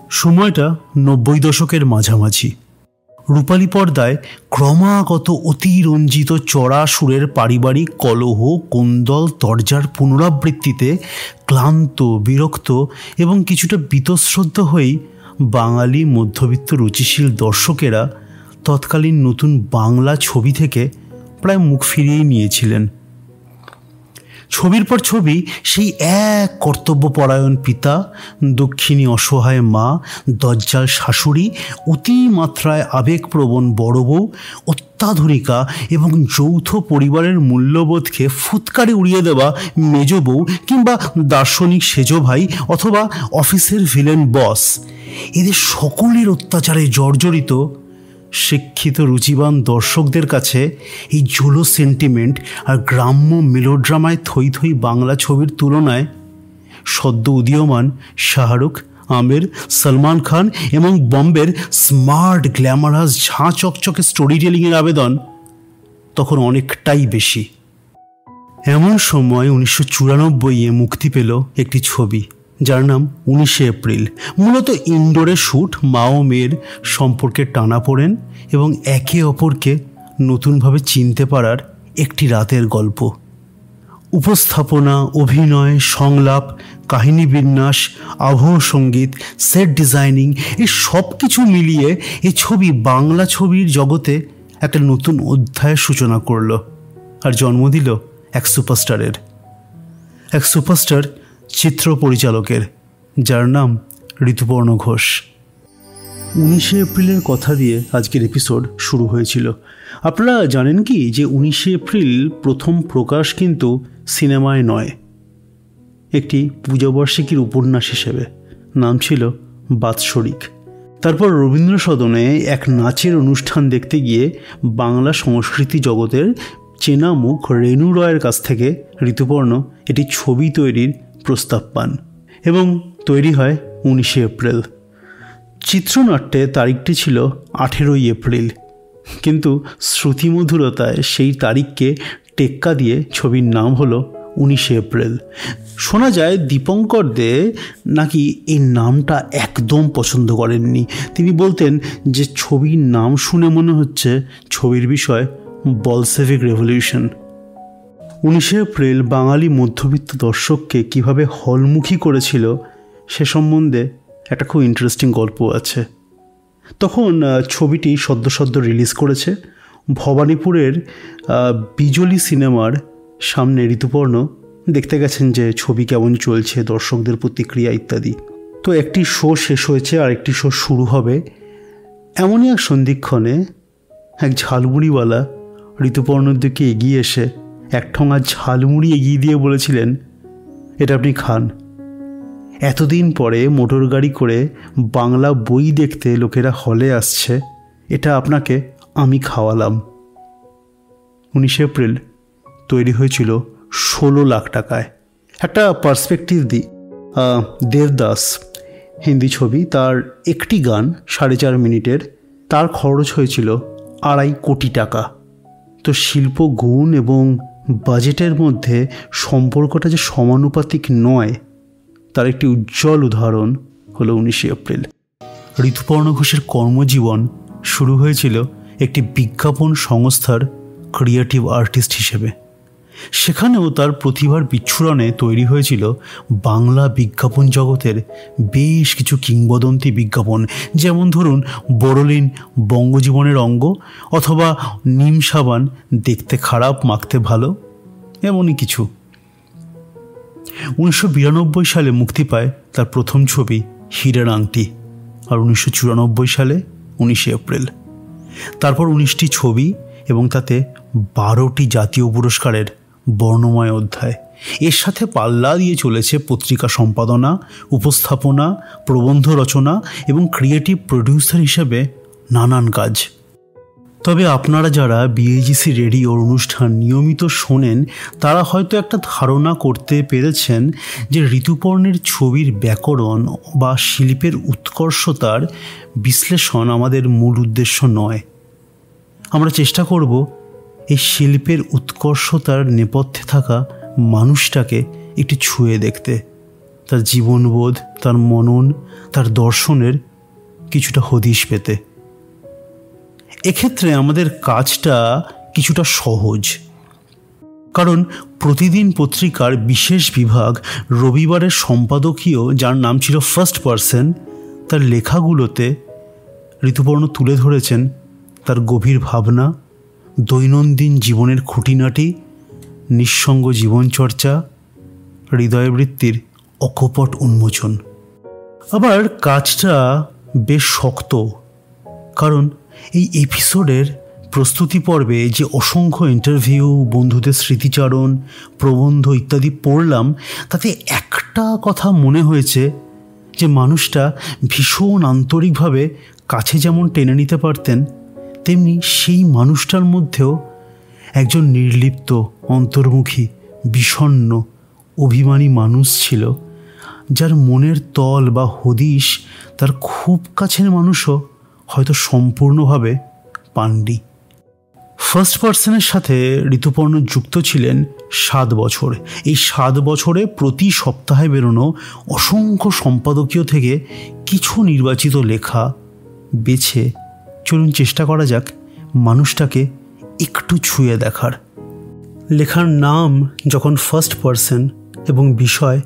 সময়টা 90 দশকের মাঝামাঝি। রূপালী পর্দায় ক্রমাগত অতিরঞ্জিত চড়া সুরের পারিবারিক কলহ, কোন্দল, তরজার পুনরাবৃত্তিতে ক্লান্ত, বিরক্ত এবং কিছুটা বীতশ্রদ্ধ হয়েই বাঙালি মধ্যবিত্ত রুচিশীল দর্শকেরা তৎকালীন নতুন বাংলা ছবি থেকে প্রায় মুখ ফিরিয়ে নিয়েছিলেন। ছবির পর ছবি সেই এক কর্তব্যপরায়ণ পিতা, দক্ষিণী অসহায় মা, দজ্জাল শাশুড়ি, অতিমাত্রায় আবেগপ্রবণ বড় বউ, অত্যাধুনিকা এবং যৌথ পরিবারের মূল্যবোধকে ফুৎকারে উড়িয়ে দেওয়া মেজ বউ কিংবা দার্শনিক সেজ ভাই অথবা অফিসের ভিলেন বস, এদের সকলের অত্যাচারে জর্জরিত শিক্ষিত রুচিবান দর্শকদের কাছে এই জোলো সেন্টিমেন্ট আর গ্রাম্য মেলোড্রামায় থই থই বাংলা ছবির তুলনায় সদ্য উদীয়মান শাহরুখ, আমির, সলমান খান এবং বম্বের স্মার্ট গ্ল্যামারাস ঝাঁ চকচকে স্টোরি টেলিংয়ের আবেদন তখন অনেকটাই বেশি। এমন সময় 1994-এ মুক্তি পেল একটি ছবি যার নাম 19শে এপ্রিল। মূলত ইনডোরে শ্যুট, মা ও মেয়ের সম্পর্কের টানাপোড়েন এবং একে অপরকে নতুনভাবে চিনতে পারার একটি রাতের গল্প। উপস্থাপনা, অভিনয়, সংলাপ, কাহিনী বিন্যাস, আবহ সঙ্গীত, সেট ডিজাইনিং, এই সব কিছু মিলিয়ে এই ছবি বাংলা ছবির জগতে একটা নতুন অধ্যায়ের সূচনা করল আর জন্ম দিল এক সুপারস্টারের, এক সুপারস্টার চিত্র পরিচালকের, যার নাম ঋতুপর্ণ ঘোষ। 19শে এপ্রিলের কথা দিয়ে আজকের এপিসোড শুরু হয়েছিল। আপনারা জানেন কি যে 19শে এপ্রিল প্রথম প্রকাশ কিন্তু সিনেমায় নয়, একটি পূজাবার্ষিকীর উপন্যাস হিসেবে। নাম ছিল বাৎসরিক। তারপর রবীন্দ্র সদনে এক নাচের অনুষ্ঠান দেখতে গিয়ে বাংলা সংস্কৃতি জগতের চেনা মুখ রেণু রয়ের কাছ থেকে ঋতুপর্ণ এটি ছবি তৈরির প্রস্তাব পান এবং তৈরি হয় 19শে এপ্রিল। চিত্রনাট্যে তারিখটি ছিল 18ই এপ্রিল, কিন্তু শ্রুতিমধুরতায় সেই তারিখকে টেক্কা দিয়ে ছবির নাম হলো 19শে এপ্রিল। শোনা যায় দীপঙ্কর দে নাকি এই নামটা একদম পছন্দ করেননি। তিনি বলতেন যে ছবির নাম শুনে মনে হচ্ছে ছবির বিষয় বলশেভিক রেভলিউশন। 19শে এপ্রিল বাঙালি মধ্যবিত্ত দর্শককে কিভাবে হলমুখী করেছিল সে সম্বন্ধে একটা খুব ইন্টারেস্টিং গল্প আছে। তখন ছবিটি সদ্য রিলিজ করেছে। ভবানীপুরের বিজলি সিনেমার সামনে ঋতুপর্ণ দেখতে গেছেন যে ছবি কেমন চলছে, দর্শকদের প্রতিক্রিয়া ইত্যাদি। তো একটি শো শেষ হয়েছে আর একটি শো শুরু হবে। এমনই এক সন্ধিক্ষণে এক ঝালমুড়িওয়ালা ঋতুপর্ণর দিকে এগিয়ে এসে এক ঠোঙা ঝালমুড়ি এগিয়ে দিয়ে বলেছিলেন, এটা আপনি খান। এতদিন পরে মোটর গাড়ি করে বাংলা বই দেখতে লোকেরা হলে আসছে, এটা আপনাকে আমি খাওয়ালাম। 19শে এপ্রিল তৈরি হয়েছিল 16 লাখ টাকায়। একটা পার্সপেক্টিভ দিই, দেবদাস হিন্দি ছবি, তার একটি গান 4.5 মিনিটের, তার খরচ হয়েছিল 2.5 কোটি টাকা। তো শিল্প গুণ এবং বাজেটের মধ্যে সম্পর্কটা যে সমানুপাতিক নয় তার একটি উজ্জ্বল উদাহরণ হলো 19শে এপ্রিল। ঋতুপর্ণ ঘোষের কর্মজীবন শুরু হয়েছিল একটি বিজ্ঞাপন সংস্থার ক্রিয়েটিভ আর্টিস্ট হিসেবে। সেখানেও তার প্রতিভার বিচ্ছুরণে তৈরি হয়েছিল বাংলা বিজ্ঞাপন জগতের বেশ কিছু কিংবদন্তি বিজ্ঞাপন, যেমন ধরুন বড়লিন বঙ্গজীবনের অঙ্গ অথবা নিম সাবান দেখতে খারাপ মাখতে ভালো, এমনই কিছু। 1992 সালে মুক্তি পায় তার প্রথম ছবি হীরের আংটি, আর 1994 সালে 19শে এপ্রিল। তারপর 19টি ছবি এবং তাতে 12টি জাতীয় পুরস্কারের বর্ণময় অধ্যায়। এর সাথে পাল্লা দিয়ে চলেছে পত্রিকা সম্পাদনা, উপস্থাপনা, প্রবন্ধ রচনা এবং ক্রিয়েটিভ প্রডিউসার হিসেবে নানান কাজ। তবে আপনারা যারা বিএজিসি রেডিওর অনুষ্ঠান নিয়মিত শোনেন তারা হয়তো একটা ধারণা করতে পেরেছেন যে ঋতুপর্ণের ছবির ব্যাকরণ বা শিল্পের উৎকর্ষতার বিশ্লেষণ আমাদের মূল উদ্দেশ্য নয়। আমরা চেষ্টা করব এই শিল্পের উৎকর্ষতার নেপথ্যে থাকা মানুষটাকে একটু ছুঁয়ে দেখতে, তার জীবনবোধ, তার মনন, তার দর্শনের কিছুটা হদিশ পেতে। এক্ষেত্রে আমাদের কাজটা কিছুটা সহজ, কারণ প্রতিদিন পত্রিকার বিশেষ বিভাগ রবিবারের সম্পাদকীয়, যার নাম ছিল ফার্স্ট পার্সন, তার লেখাগুলোতে ঋতুপর্ণ তুলে ধরেছেন তার গভীর ভাবনা, দৈনন্দিন জীবনের খুঁটিনাটি, নিঃসঙ্গ জীবনচর্চা, হৃদয়বৃত্তির অকপট উন্মোচন। আবার কাজটা বেশ শক্ত, কারণ এই এপিসোডের প্রস্তুতি পর্বে যে অসংখ্য ইন্টারভিউ, বন্ধুদের স্মৃতিচারণ, প্রবন্ধ ইত্যাদি পড়লাম, তাতে একটা কথা মনে হয়েছে যে মানুষটা ভীষণ আন্তরিকভাবে কাছে যেমন টেনে নিতে পারতেন, তেমনি সেই মানুষটার মধ্যেও একজন নির্লিপ্ত, অন্তর্মুখী, বিষণ্ণ, অভিমানী মানুষ ছিল, যার মনের তল বা হদিশ তার খুব কাছের মানুষও হয়তো সম্পূর্ণভাবে পাননি। ফার্স্ট পার্সনের সাথে ঋতুপর্ণ যুক্ত ছিলেন 7 বছর। এই 7 বছরে প্রতি সপ্তাহে বেরোনো অসংখ্য সম্পাদকীয় থেকে কিছু নির্বাচিত লেখা বেছে চলুন চেষ্টা করা যাক মানুষটাকে একটু ছুঁয়ে দেখার। লেখার নাম যখন ফার্স্ট পার্সন এবং বিষয়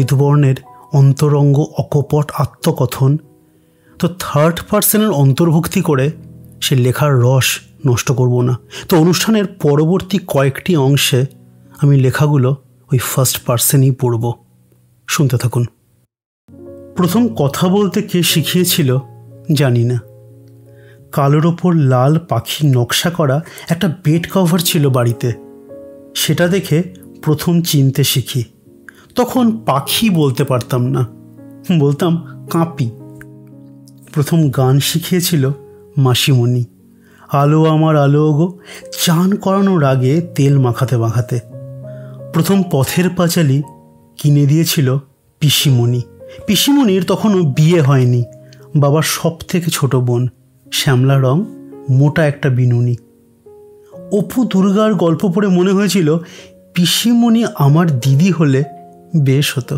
ঋতুপর্ণের অন্তরঙ্গ অকপট আত্মকথন, তো থার্ড পার্সনের অন্তর্ভুক্তি করে সে লেখার রস নষ্ট করব না। তো অনুষ্ঠানের পরবর্তী কয়েকটি অংশে আমি লেখাগুলো ওই ফার্স্ট পার্সনই পড়ব, শুনতে থাকুন। প্রথম কথা বলতে কে শিখিয়েছিল জানি না। কালোর ওপর লাল পাখি নকশা করা একটা বেড কভার ছিল বাড়িতে, সেটা দেখে প্রথম চিনতে শিখি। তখন পাখি বলতে পারতাম না, বলতাম কাঁপি। প্রথম গান শিখিয়েছিল মাসিমণি, আলো আমার আলো গো, চান করানোর আগে তেল মাখাতে মাখাতে। প্রথম পথের পাঁচালী কিনে দিয়েছিল পিসিমণি। পিসিমণির তখনও বিয়ে হয়নি, বাবার সব থেকে ছোট বোন, শ্যামলা রং, মোটা একটা বিনুনি। অপু দুর্গার গল্প পড়ে মনে হয়েছিল পিসিমণি আমার দিদি হলে বেশ হতো।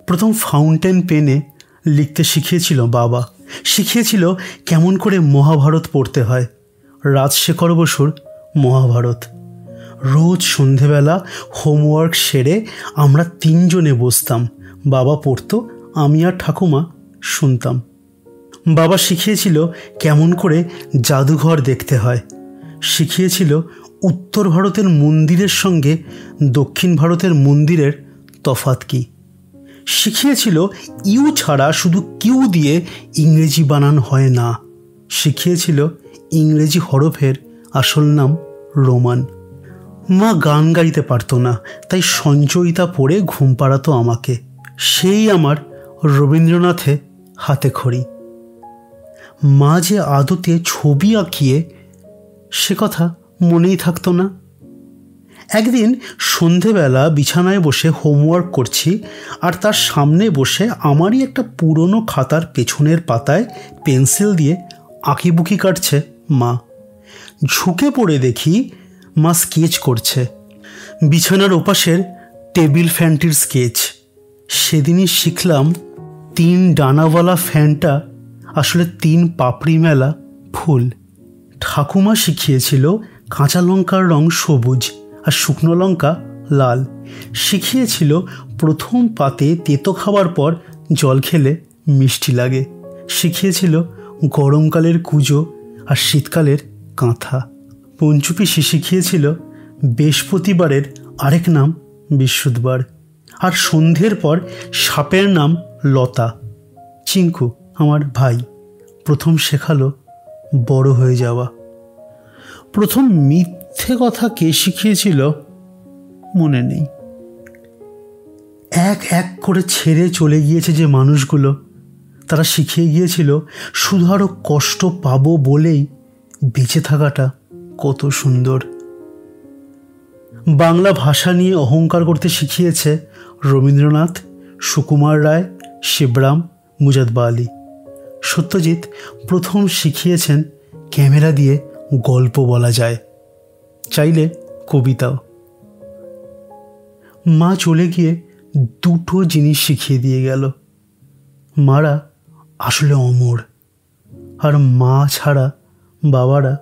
প্রথম ফাউন্টেন পেনে লিখতে শিখিয়েছিল বাবা, শিখিয়েছিল কেমন করে মহাভারত পড়তে হয়, রাজশেখর বসুর মহাভারত। রোজ সন্ধেবেলা হোমওয়ার্ক সেরে আমরা 3 জনে বসতাম, বাবা পড়তো, আমি আর ঠাকুমা শুনতাম। বাবা শিখিয়েছিল কেমন করে জাদুঘর দেখতে হয়, শিখিয়েছিল উত্তর ভারতের মন্দিরের সঙ্গে দক্ষিণ ভারতের মন্দিরের তফাৎ কী, শিখিয়েছিল ইউ ছাড়া শুধু কিউ দিয়ে ইংরেজি বানান হয় না, শিখিয়েছিল ইংরেজি হরফের আসল নাম রোমান। মা গান গাইতে পারতো না, তাই সঞ্চয়িতা পড়ে ঘুম পাড়াতো আমাকে, সেই আমার রবীন্দ্রনাথে হাতে খড়ি। মা যে আদতে ছবি আঁকিয়ে সে কথা মনেই থাকতো না। একদিন সন্ধেবেলা বিছানায় বসে হোমওয়ার্ক করছি, আর তার সামনে বসে আমারই একটা পুরনো খাতার পেছনের পাতায় পেন্সিল দিয়ে আঁকিবুকি কাটছে মা। ঝুঁকে পড়ে দেখি মা স্কেচ করছে, বিছানার ওপাশের টেবিল ফ্যানটির স্কেচ। সেদিনই শিখলাম 3 ডানাওয়ালা ফ্যানটা আসলে 3 পাপড়ি মেলা ফুল। ঠাকুমা শিখিয়েছিল কাঁচা লঙ্কার রং সবুজ আর শুকনো লঙ্কা লাল, শিখিয়েছিল প্রথম পাতে তেতো খাওয়ার পর জল খেলে মিষ্টি লাগে, শিখিয়েছিল গরমকালের কুঁজো আর শীতকালের কাঁথা। পঞ্চুপিসি শিখিয়েছিল বৃহস্পতিবারের আরেক নাম বৃহস্পতিবার, আর সন্ধ্যের পর সাপের নাম লতা। চিঙ্কু আমার ভাই প্রথম শেখালো বড় হয়ে যাওয়া। প্রথম মিথ্যে কথা কে শিখিয়েছিল মনে নেই। এক এক করে ছেড়ে চলে গিয়েছে যে মানুষগুলো, তারা শিখিয়ে গিয়েছিল শুধু আরও কষ্ট পাবো বলেই বেঁচে থাকাটা কত সুন্দর। বাংলা ভাষা নিয়ে অহংকার করতে শিখিয়েছে রবীন্দ্রনাথ, সুকুমার রায়, শিবরাম, মুজাদ্বা আলী। সত্যজিৎ প্রথম শিখিয়েছেন ক্যামেরা দিয়ে গল্প বলা যায়, চাইলে কবিতাও। মা চলে গিয়ে দুটো জিনিস শিখিয়ে দিয়ে গেল। মারা আসলে অমর, আর মা ছাড়া বাবারা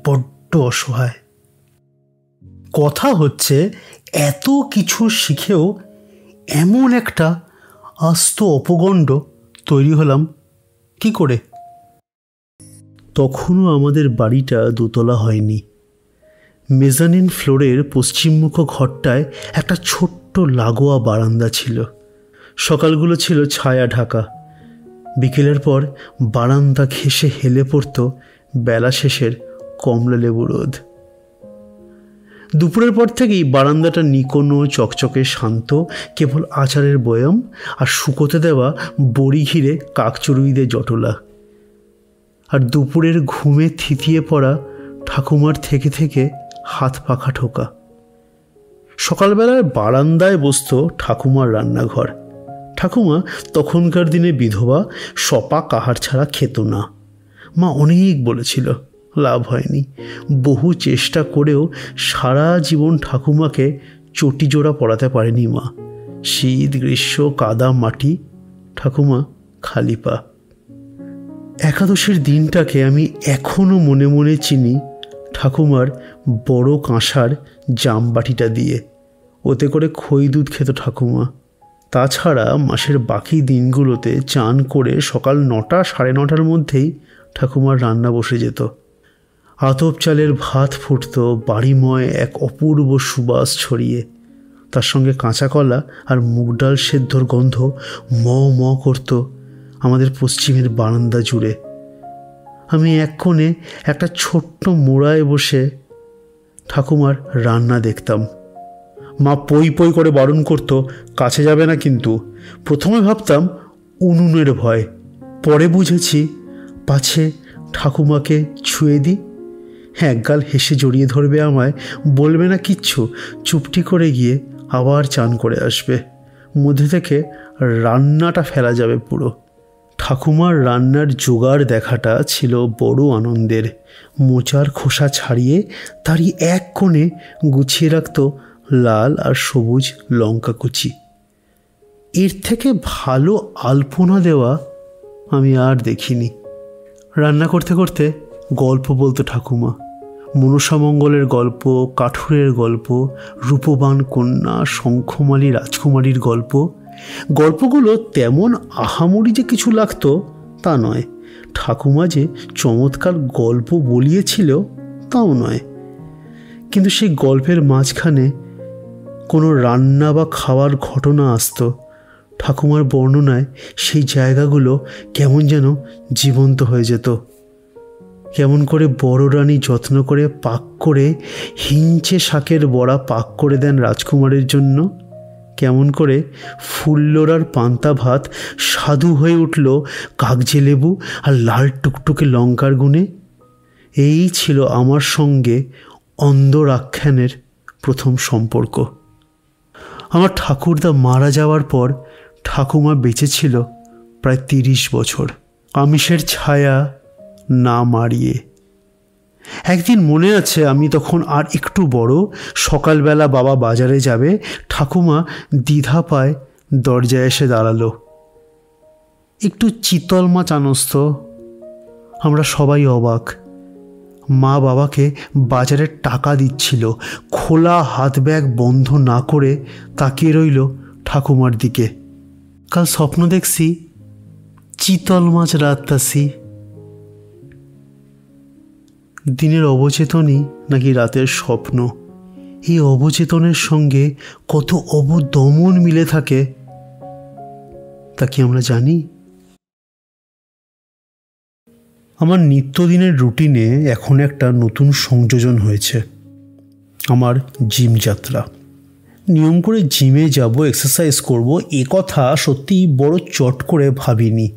বড্ড অসহায়। কথা হচ্ছে, এত কিছু শিখেও এমন একটা আস্ত অপগণ্ড তৈরি হলাম কি করে? তখনও আমাদের বাড়িটা দোতলা হয়নি। মেজানিন ফ্লোরের পশ্চিমমুখ ঘরটায় একটা ছোট্ট লাগোয়া বারান্দা ছিল। সকালগুলো ছিল ছায়া ঢাকা। বিকেলের পর বারান্দা ঘেঁষে হেলে পড়ত বেলা শেষের কমলা লেবু রোদ। দুপুরের পর থেকেই বারান্দাটা নিকোনো চকচকে শান্ত, কেবল আচারের বয়াম আর শুকোতে দেওয়া বড়ি ঘিরে কাকচড়ুইদের জটলা। আর দুপুরের ঘুমে থিতিয়ে পড়া ঠাকুমার থেকে থেকে হাত পাখা ঠোকা। সকালবেলায় বারান্দায় বসত ঠাকুমার রান্নাঘর। ঠাকুমা তখনকার দিনে বিধবা, সপা কাহার ছাড়া খেত না। মা অনেক বলেছিল, লাভ হয়নি। বহু চেষ্টা করেও সারা জীবন ঠাকুমাকে চটি জোড়া পরাতে পারেনি মা। শীত গ্রীষ্ম কাদা মাটি, ঠাকুমা খালি পা। একাদশীর দিনটাকে আমি এখনও মনে মনে চিনি ঠাকুমার বড় কাঁসার জামবাটিটা দিয়ে। ওতে করে খই দুধ খেত ঠাকুমা। তাছাড়া মাসের বাকি দিনগুলোতে চান করে সকাল 9টা সাড়ে 9টার মধ্যেই ঠাকুমার রান্না বসে যেত। আতপ চালের ভাত ফুটত বাড়িময় এক অপূর্ব সুবাস ছড়িয়ে। তার সঙ্গে কাঁচা কলা আর মুগ ডাল সেদ্ধর গন্ধ ম ম করত আমাদের পশ্চিমের বারান্দা জুড়ে। আমি এক কোণে একটা ছোট্ট মোড়ায় বসে ঠাকুমার রান্না দেখতাম। মা পই পই করে বারণ করতো, কাছে যাবে না কিন্তু। প্রথমে ভাবতাম উনুনের ভয়, পরে বুঝেছি পাছে ঠাকুমাকে ছুঁয়ে দিই। একগাল হেসে জড়িয়ে ধরবে আমায়, বলবে না কিচ্ছু, চুপটি করে গিয়ে আবার চান করে আসবে। মধ্যে থেকে রান্নাটা ফেলা যাবে পুরো। ঠাকুমার রান্নার জোগাড় দেখাটা ছিল বড় আনন্দের। মোচার খোসা ছাড়িয়ে তারই এক কোণে গুছিয়ে রাখত লাল আর সবুজ লঙ্কা কুচি। এর থেকে ভালো আলপনা দেওয়া আমি আর দেখিনি। রান্না করতে করতে গল্প বলতো ঠাকুমা। মনসামঙ্গলের গল্প, কাঠুরের গল্প, রূপবান কন্যা, শঙ্খমালী রাজকুমারীর গল্প। গল্পগুলো তেমন আহামরি যে কিছু লাগতো তা নয়। ঠাকুমা যে চমৎকার গল্প বলিয়েছিল তাও নয়। কিন্তু সেই গল্পের মাঝখানে কোনো রান্না বা খাওয়ার ঘটনা আসতো। ঠাকুমার বর্ণনায় সেই জায়গাগুলো কেমন যেন জীবন্ত হয়ে যেত। কেমন করে বড় রানী যত্ন করে পাক করে হিঞ্চে শাকের বড়া পাক করে দেন রাজকুমারের জন্য। কেমন করে ফুল্লোড়ার পান্তা ভাত স্বাদু হয়ে উঠল কাগজে লেবু আর লাল টুকটুকে লঙ্কার গুণে। এই ছিল আমার সঙ্গে অন্ধর আখ্যানের প্রথম সম্পর্ক। আমার ঠাকুরদা মারা যাওয়ার পর ঠাকুমা বেঁচে ছিল প্রায় 30 বছর, আমিষের ছায়া না মারিয়ে। একদিন মনে আছে, আমি তখন আর একটু বড়। সকালবেলা বাবা বাজারে যাবে, ঠাকুমা দ্বিধা পায় দরজায় এসে দাঁড়ালো। একটু চিতল মাছ আনস তো। আমরা সবাই অবাক। মা বাবাকে বাজারের টাকা দিচ্ছিল। খোলা হাত ব্যাগ বন্ধ না করে তাকিয়ে রইল ঠাকুমার দিকে। কাল স্বপ্ন দেখছি চিতল মাছ রাত্তাসি। দিনের অবচেতনই নাকি রাতের স্বপ্ন। এই অবচেতনের সঙ্গে কত অবদমন মিলে থাকে তা কি আমরা জানি? আমার নিত্যদিনের রুটিনে এখন একটা নতুন সংযোজন হয়েছে, আমার জিম যাত্রা। নিয়ম করে জিমে যাব, এক্সারসাইজ করব, এ কথা সত্যি বড় চট করে ভাবিনি।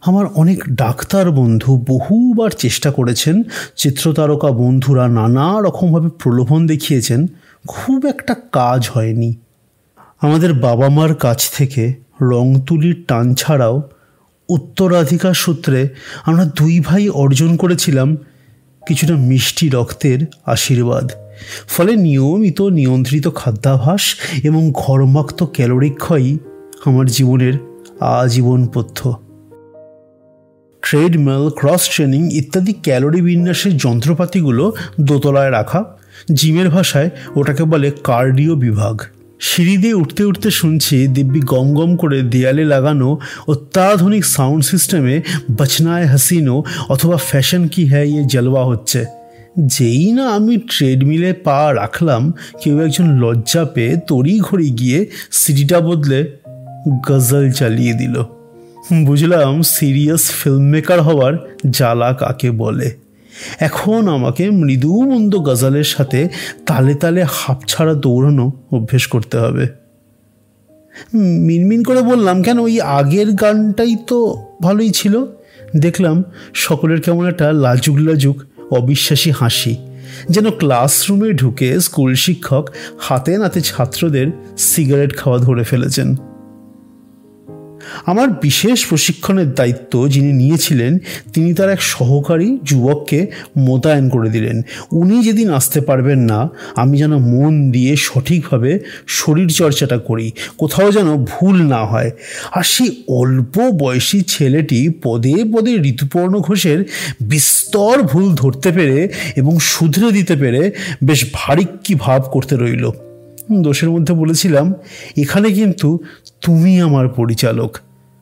আমার অনেক ডাক্তার বন্ধু বহুবার চেষ্টা করেছেন, চিত্রতারকা বন্ধুরা নানা রকমভাবে প্রলোভন দেখিয়েছেন, খুব একটা কাজ হয়নি। আমাদের বাবা মার কাছ থেকে রং তুলির টান ছাড়াও উত্তরাধিকার সূত্রে আমরা 2 ভাই অর্জন করেছিলাম কিছুটা মিষ্টি রক্তের আশীর্বাদ, ফলে নিয়মিত নিয়ন্ত্রিত খাদ্যাভ্যাস এবং ঘরমাক্ত ক্যালোরি ক্ষয়ই আমার জীবনের আজীবন পথ্য। ট্রেডমিল, ক্রস ট্রেনিং ইত্যাদি ক্যালোরি বিন্যাসের যন্ত্রপাতিগুলো দোতলায় রাখা। জিমের ভাষায় ওটাকে বলে কার্ডিও বিভাগ। সিঁড়ি দিয়ে উঠতে উঠতে শুনছি দিব্যি গম গম করে দেয়ালে লাগানো অত্যাধুনিক সাউন্ড সিস্টেমে বচনায় হাসিনো অথবা ফ্যাশন কি হ্যায় ইয়ে জলওয়া হচ্ছে। যেই না আমি ট্রেডমিলে পা রাখলাম, কেউ একজন লজ্জা পেয়ে তড়িঘড়ি গিয়ে সিডিটা বদলে গজল চালিয়ে দিল। বুঝলাম সিরিয়াস ফিল্ম মেকার হওয়ার জ্বালা কাকে বলে। এখন আমাকে মৃদু মন্দ গজলের সাথে তালে তালে হাঁপ ছাড়া দৌড়ানো অভ্যেস করতে হবে। মিনমিন করে বললাম, কেন ওই আগের গানটাই তো ভালোই ছিল। দেখলাম সকলের কেমন একটা লাজুক লাজুক অবিশ্বাসী হাসি, যেন ক্লাসরুমে ঢুকে স্কুল শিক্ষক হাতে নাতে ছাত্রদের সিগারেট খাওয়া ধরে ফেলেছেন। আমার বিশেষ প্রশিক্ষণের দায়িত্ব যিনি নিয়েছিলেন তিনি তার এক সহকারী যুবককে মোতায়েন করে দিলেন। উনি যেদিন আসতে পারবেন না, আমি যেন মন দিয়ে সঠিকভাবে শরীর চর্চাটা করি, কোথাও যেন ভুল না হয়। আর সেই অল্প বয়সী ছেলেটি পদে পদে ঋতুপর্ণ ঘোষের বিস্তর ভুল ধরতে পেরে এবং শুধরে দিতে পেরে বেশ ভারিক্কি ভাব করতে রইল। দোষের মধ্যে বলেছিলাম, এখানে কিন্তু তুমি আমার পরিচালক,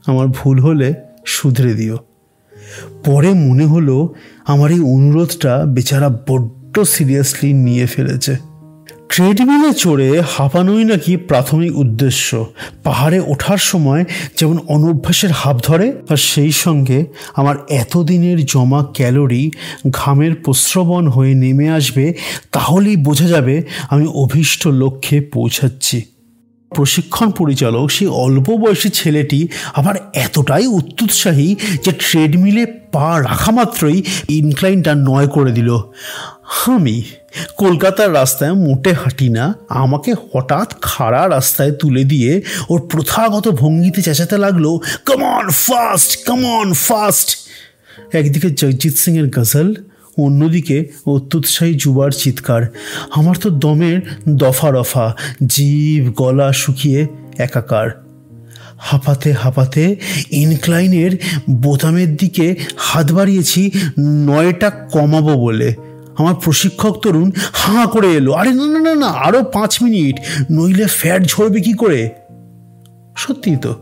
আমার ভুল হলে শুধরে দিও। পরে মনে হলো আমার এই অনুরোধটা বেচারা বড্ড সিরিয়াসলি নিয়ে ফেলেছে। ট্রেডমিলে চড়ে হাঁপানোই নাকি প্রাথমিক উদ্দেশ্য। পাহাড়ে ওঠার সময় যেমন অনভ্যাসের হাঁপ ধরে, আর সেই সঙ্গে আমার এতদিনের জমা ক্যালোরি ঘামের প্রস্রবণ হয়ে নেমে আসবে, তাহলেই বোঝা যাবে আমি অভীষ্ট লক্ষ্যে পৌঁছাচ্ছি। প্রশিক্ষণ পরিচালক সেই অল্প বয়সী ছেলেটি আবার এতটাই অত্যুৎসাহী যে ট্রেডমিলে পা রাখা মাত্রই ইনক্লাইনটা 9 করে দিল। আমি কলকাতার রাস্তায় মোটে হাঁটি না, আমাকে হঠাৎ খাড়া রাস্তায় তুলে দিয়ে ওর প্রথাগত ভঙ্গিতে চেঁচাতে লাগলো, come on fast, come on fast. একদিকে জগজিৎ সিংয়ের গজল, অন্যদিকে অত্যুৎসাহী যুবার চিৎকার। আমার তো দমের দফা রফা, জিভ গলা শুকিয়ে একাকার। হাঁপাতে হাঁপাতে ইনক্লাইনের বোতামের দিকে হাত বাড়িয়েছি 9টা কমাবো বলে। আমার প্রশিক্ষক তরুণ হাঁ করে এলো, আরে না না না না, আরও 5 মিনিট, নইলে ফ্যাট ঝরবে কি করে। সত্যি তো,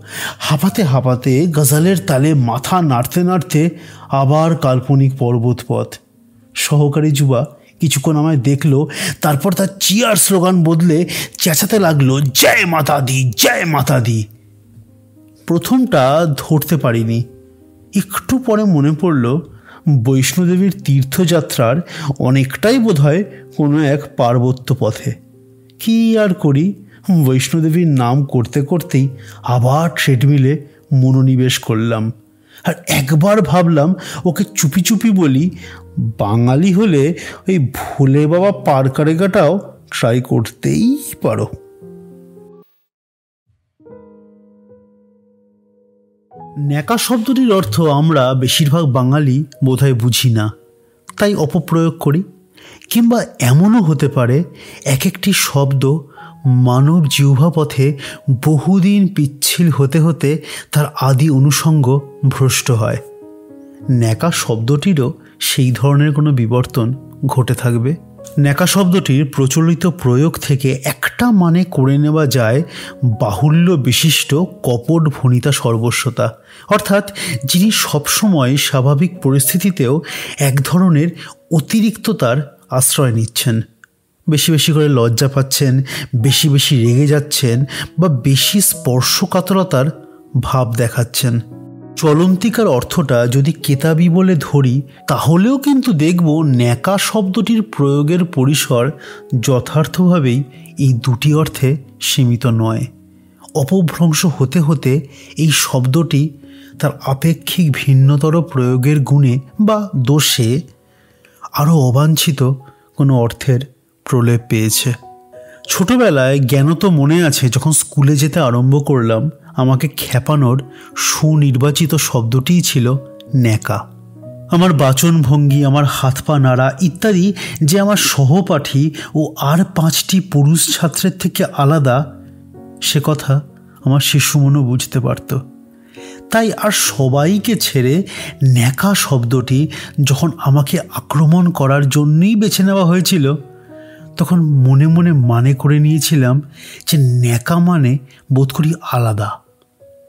হাঁপাতে হাঁপাতে গজলের তালে মাথা নাড়তে নাড়তে আবার কাল্পনিক পর্বত পথ। সহকারী যুবা কিছুক্ষণ আমায় দেখলো, তারপর তার চিয়ার স্লোগান বদলে চেঁচাতে লাগলো, জয় মাতা দি, জয় মাতা দি। প্রথমটা ধরতে পারিনি, একটু পরে মনে পড়ল বৈষ্ণোদেবীর তীর্থযাত্রার অনেকটাই বোধহয় কোনো এক পার্বত্য পথে। কি আর করি, বৈষ্ণোদেবীর নাম করতে করতেই আবার ট্রেডমিলে মনোনিবেশ করলাম। আর একবার ভাবলাম ওকে চুপি চুপি বলি, বাঙালি হলে ওই ভোলে বাবা পারকারেগাটাও ট্রাই করতেই পারো। ন্যাকা শব্দটির অর্থ আমরা বেশিরভাগ বাঙালি বোধহয় বুঝি না, তাই অপপ্রয়োগ করি। কিংবা এমনও হতে পারে এক একটি শব্দ মানব জিহ্বাপথে বহুদিন পিচ্ছিল হতে হতে তার আদি অনুষঙ্গ ভ্রষ্ট হয়। ন্যাকা শব্দটিরও সেই ধরনের কোনো বিবর্তন ঘটে থাকবে। ন্যাকা শব্দটির প্রচলিত প্রয়োগ থেকে একটা মানে করে নেওয়া যায় বাহুল্য বিশিষ্ট কপট ভনিতা সর্বস্বতা, অর্থাৎ যিনি সবসময় স্বাভাবিক পরিস্থিতিতেও এক ধরনের অতিরিক্ততার আশ্রয় নিচ্ছেন, বেশি বেশি করে লজ্জা পাচ্ছেন, বেশি বেশি রেগে যাচ্ছেন বা বেশি স্পর্শকাতরতার ভাব দেখাচ্ছেন। চলন্তিকার অর্থটা যদি কেতাবি বলে ধরি, তাহলেও কিন্তু দেখব ন্যাকা শব্দটির প্রয়োগের পরিসর যথার্থভাবেই এই দুটি অর্থে সীমিত নয়। অপভ্রংশ হতে হতে এই শব্দটি তার আপেক্ষিক ভিন্নতর প্রয়োগের গুণে বা দোষে আরও অবাঞ্ছিত কোনো অর্থের প্রলেপ পেয়েছে। ছোটবেলায় জ্ঞানত মনে আছে, যখন স্কুলে যেতে আরম্ভ করলাম, আমাকে খ্যাপানোর সুনির্বাচিত শব্দটিই ছিল ন্যাকা। আমার বাচনভঙ্গি, আমার হাত পা নাড়া ইত্যাদি যে আমার সহপাঠী ও আর 5টি পুরুষ ছাত্রের থেকে আলাদা, সে কথা আমার শিশু মনও বুঝতে পারত। তাই আর সবাইকে ছেড়ে ন্যাকা শব্দটি যখন আমাকে আক্রমণ করার জন্যই বেছে নেওয়া হয়েছিল, তখন মনে মনে মানে করে নিয়েছিলাম যে ন্যাকা মানে বোধ করি আলাদা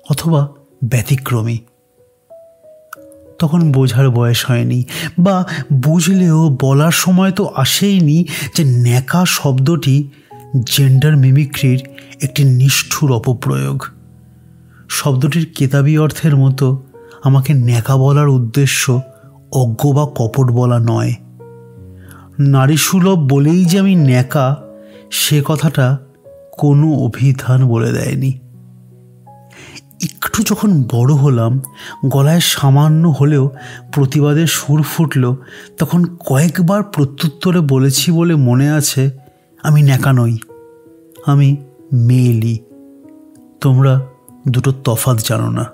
অথবা ব্যতিক্রমী। তখন বোঝার বয়স হয়নি, বা বুঝলেও বলার সময় তো আসেইনি যে ন্যাকা শব্দটি জেন্ডার মিমিক্রির একটি নিষ্ঠুর অপপ্রয়োগ। শব্দটির কেতাবি অর্থের মতো আমাকে ন্যাকা বলার উদ্দেশ্য অজ্ঞ বা কপট বলা নয়। নারীসুলভ বলেই যে আমি ন্যাকা, সে কথাটা কোনো অভিধান বলে দেয়নি। একটু যখন বড় হলাম, গলায় সামান্য হলেও প্রতিবাদের সুর ফুটল, তখন কয়েকবার প্রত্যুত্তরে বলেছি বলে মনে আছে, আমি ন্যাকা নই, আমি মেয়েলি। তোমরা দুটো তফাৎ জানো না।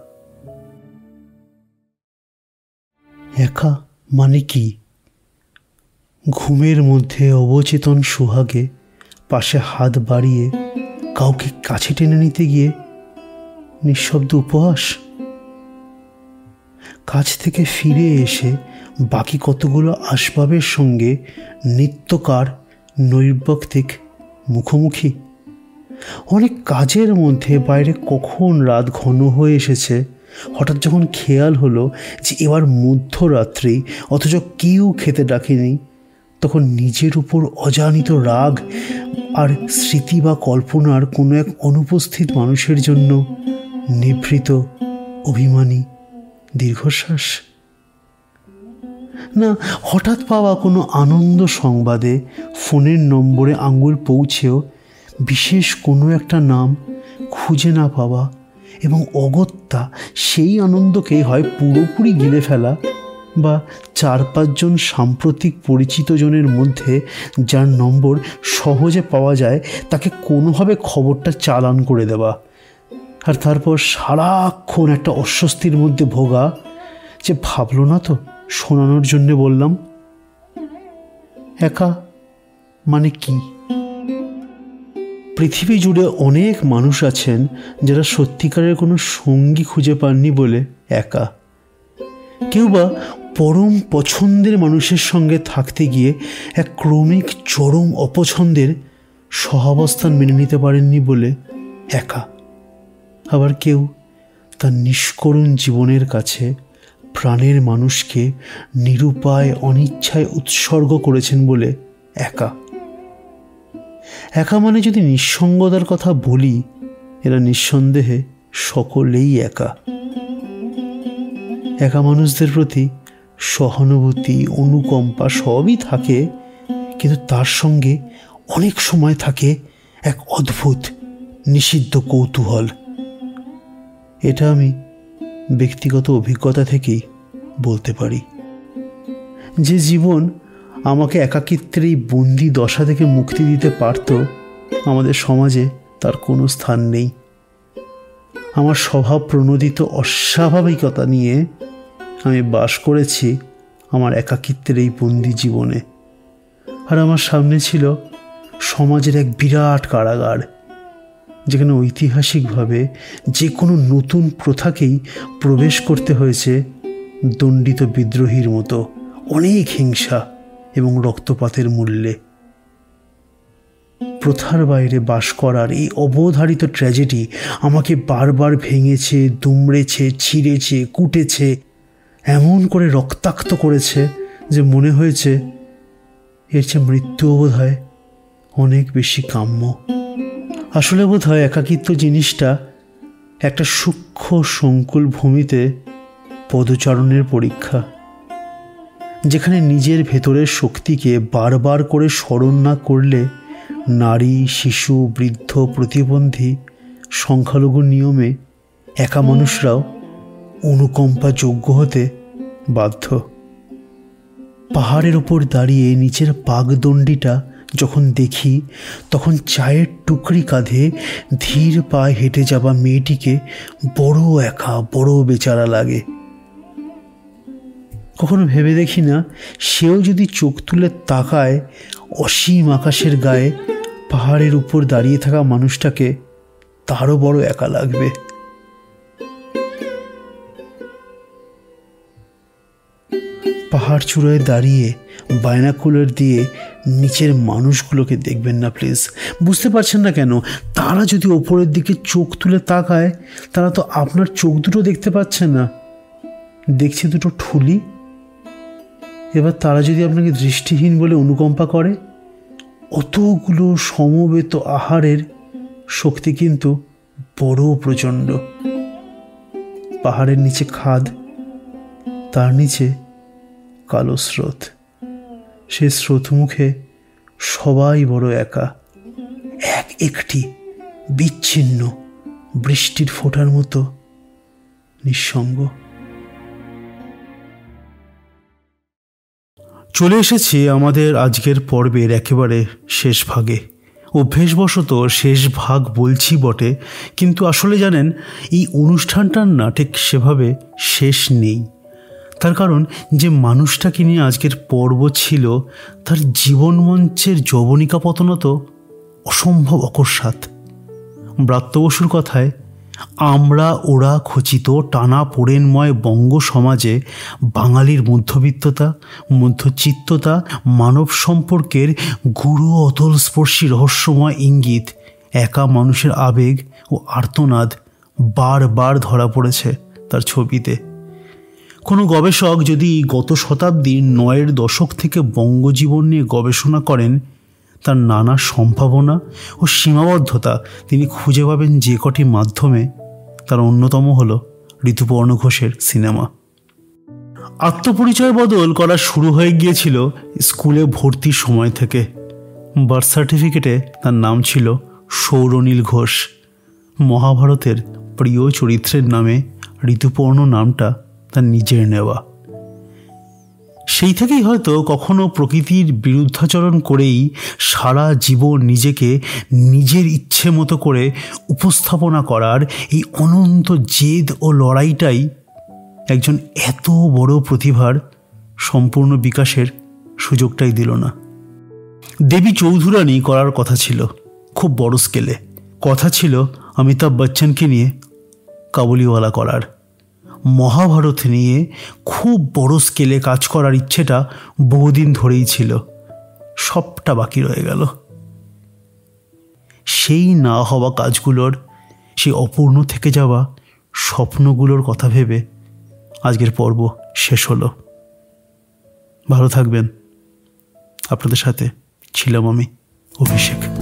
একা মানে কি? ঘুমের মধ্যে অবচেতন সোহাগে পাশে হাত বাড়িয়ে কাউকে কাছে টেনে নিতে গিয়ে নিঃশব্দ উপহাস। কাজ থেকে ফিরে এসে বাকি কতগুলো আসবাবের সঙ্গে নিত্যকার নৈর্ব্যক্তিক মুখোমুখি। অনেক কাজের মধ্যে বাইরে কখন রাত ঘন হয়ে এসেছে, হঠাৎ যখন খেয়াল হলো যে এবার মধ্যরাত্রি অথচ কেউ খেতে ডাকেনি, তখন নিজের উপর অজানিত রাগ আর স্মৃতি বা কল্পনার কোনো এক অনুপস্থিত মানুষের জন্য নিভৃত অভিমানী দীর্ঘশ্বাস। না হঠাৎ পাওয়া কোনো আনন্দ সংবাদে ফোনের নম্বরে আঙুল পৌঁছেও বিশেষ কোনো একটা নাম খুঁজে না পাওয়া এবং অগত্যা সেই আনন্দকে হয় পুরোপুরি গিলে ফেলা, বা 4-5 জন সাম্প্রতিক পরিচিত জনের মধ্যে যার নম্বর সহজে পাওয়া যায় তাকে কোনোভাবে খবরটা চালান করে দেওয়া, আর তারপর সারাক্ষণ একটা অস্বস্তির মধ্যে ভোগা যে ভাবলো না তো শোনানোর জন্যে বললাম। একা মানে কি? পৃথিবী জুড়ে অনেক মানুষ আছেন যারা সত্যিকারের কোনো সঙ্গী খুঁজে পাননি বলে একা। কেউ বা পরম পছন্দের মানুষের সঙ্গে থাকতে গিয়ে এক ক্রমিক চরম অপছন্দের সহাবস্থান মেনে নিতে পারেননি বলে একা। আবার কেউ তার নিষ্করুণ জীবনের কাছে প্রাণের মানুষকে নিরুপায় অনিচ্ছায় উৎসর্গ করেছেন বলে একা। একা মানে যদি নিঃসঙ্গতার কথা বলি, এরা নিঃসন্দেহে সকলেই একা। একা মানুষদের প্রতি সহানুভূতি, অনুকম্পা সবই থাকে, কিন্তু তার সঙ্গে অনেক সময় থাকে এক অদ্ভুত নিষিদ্ধ কৌতূহল। এটা আমি ব্যক্তিগত অভিজ্ঞতা থেকেই বলতে পারি। যে জীবন আমাকে একাকিত্বের এই বন্দি দশা থেকে মুক্তি দিতে পারত, আমাদের সমাজে তার কোনো স্থান নেই। আমার স্বভাব প্রণোদিত অস্বাভাবিকতা নিয়ে আমি বাস করেছি আমার একাকিত্বের এই বন্দি জীবনে, আর আমার সামনে ছিল সমাজের এক বিরাট কারাগার, যেখানে ঐতিহাসিকভাবে যে কোনো নতুন প্রথাকেই প্রবেশ করতে হয়েছে দণ্ডিত বিদ্রোহীর মতো অনেক হিংসা এবং রক্তপাতের মূল্যে। প্রথার বাইরে বাস করার এই অবধারিত ট্র্যাজেডি আমাকে বারবার ভেঙেছে, দুমড়েছে, ছিঁড়েছে, কুটেছে, এমন করে রক্তাক্ত করেছে যে মনে হয়েছে এর চেয়ে মৃত্যুও বোধ হয় অনেক বেশি কাম্য। আসলে বোধ হয় একাকিত্ব জিনিসটা একটা সূক্ষ্ম সংকুল ভূমিতে পদচারণের পরীক্ষা, যেখানে নিজের ভেতরের শক্তিকে বারবার করে স্মরণ না করলে নারী, শিশু, বৃদ্ধ, প্রতিবন্ধী, সংখ্যালঘু নিয়মে একা মানুষরাও অনুকম্পা যোগ্য হতে বাধ্য। পাহাড়ের ওপর দাঁড়িয়ে নিচের পাকদণ্ডিটা যখন দেখি, তখন চায়ের টুকরি কাঁধে ধীর পায়ে হেঁটে যাওয়া মেয়েটিকে বড় একা, বড় বেচারা লাগে। কখনো ভেবে দেখি না, সেও যদি চোখ তুলে তাকায় অসীম আকাশের গায়ে পাহাড়ের উপর দাঁড়িয়ে থাকা মানুষটাকে, তারও বড় একা লাগবে। পাহাড় চূড়ায় দাঁড়িয়ে বাইনাকুলার দিয়ে নিচের মানুষগুলোকে দেখবেন না প্লিজ। বুঝতে পারছেন না কেন? তারা যদি ওপরের দিকে চোখ তুলে তাকায়, তারা তো আপনার চোখ দুটো দেখতে পাচ্ছে না, দেখছে দুটো ঠুলি। এবার তারা যদি আপনাকে দৃষ্টিহীন বলে অনুকম্পা করে, অতগুলো সমবেত আহারের শক্তি কিন্তু বড় প্রচণ্ড। পাহাড়ের নিচে খাদ, তার নিচে কালো স্রোত। সেই স্রোত মুখে সবাই বড় একা, একটি বিচ্ছিন্ন বৃষ্টির ফোঁটার মতো নিঃসঙ্গ। চলে এসেছি আমাদের আজকের পর্বের একেবারে শেষ ভাগে। অভ্যেসবশত শেষ ভাগ বলছি বটে, কিন্তু আসলে জানেন, এই অনুষ্ঠানটার না ঠিক সেভাবে শেষ নেই। তার কারণ, যে মানুষটাকে নিয়ে আজকের পর্ব ছিল, তার জীবন মঞ্চের যবনিকা পতন তো অসম্ভব অকস্মাৎ। ব্রাত্য বসুর কথায়, আমরা ওরা খচিত টানা পোড়েনময় বঙ্গ সমাজে বাঙালির মধ্যবিত্ততা, মধ্যচিত্ততা, মানব সম্পর্কের গূঢ় অতলস্পর্শী রহস্যময় ইঙ্গিত, একা মানুষের আবেগ ও আর্তনাদ বারবার ধরা পড়েছে তার ছবিতে। কোনো গবেষক যদি গত শতাব্দীর ৯-এর দশক থেকে বঙ্গজীবন নিয়ে গবেষণা করেন, তার নানা সম্ভাবনা ও সীমাবদ্ধতা তিনি খুঁজে পাবেন যে কটি মাধ্যমে। তার অন্যতম হল ঋতুপর্ণ ঘোষের সিনেমা। আত্মপরিচয় বদল করা শুরু হয়ে গিয়েছিল স্কুলে ভর্তির সময় থেকে। বার্থ সার্টিফিকেটে তার নাম ছিল সৌরনীল ঘোষ। মহাভারতের প্রিয় চরিত্রের নামে ঋতুপর্ণ নামটা তার নিজের নেওয়া। সেই থেকেই হয়তো কখনো প্রকৃতির বিরুদ্ধাচরণ করেই সারা জীবন নিজেকে নিজের ইচ্ছে মতো করে উপস্থাপনা করার এই অনন্ত জেদ ও লড়াইটাই একজন এত বড় প্রতিভার সম্পূর্ণ বিকাশের সুযোগটাই দিল না। দেবী চৌধুরানী করার কথা ছিল খুব বড় স্কেলে। কথা ছিল অমিতাভ বচ্চনকে নিয়ে কাবুলিওয়ালা করার। মহাভারত নিয়ে খুব বড় স্কেলে কাজ করার ইচ্ছেটা বহুদিন ধরেই ছিল, সবটা বাকি রয়ে গেল। সেই না হওয়া কাজগুলোর, সেই অপূর্ণ থেকে যাওয়া স্বপ্নগুলোর কথা ভেবে আজকের পর্ব শেষ হলো। ভালো থাকবেন। আপনাদের সাথে ছিলাম আমি, অভিষেক।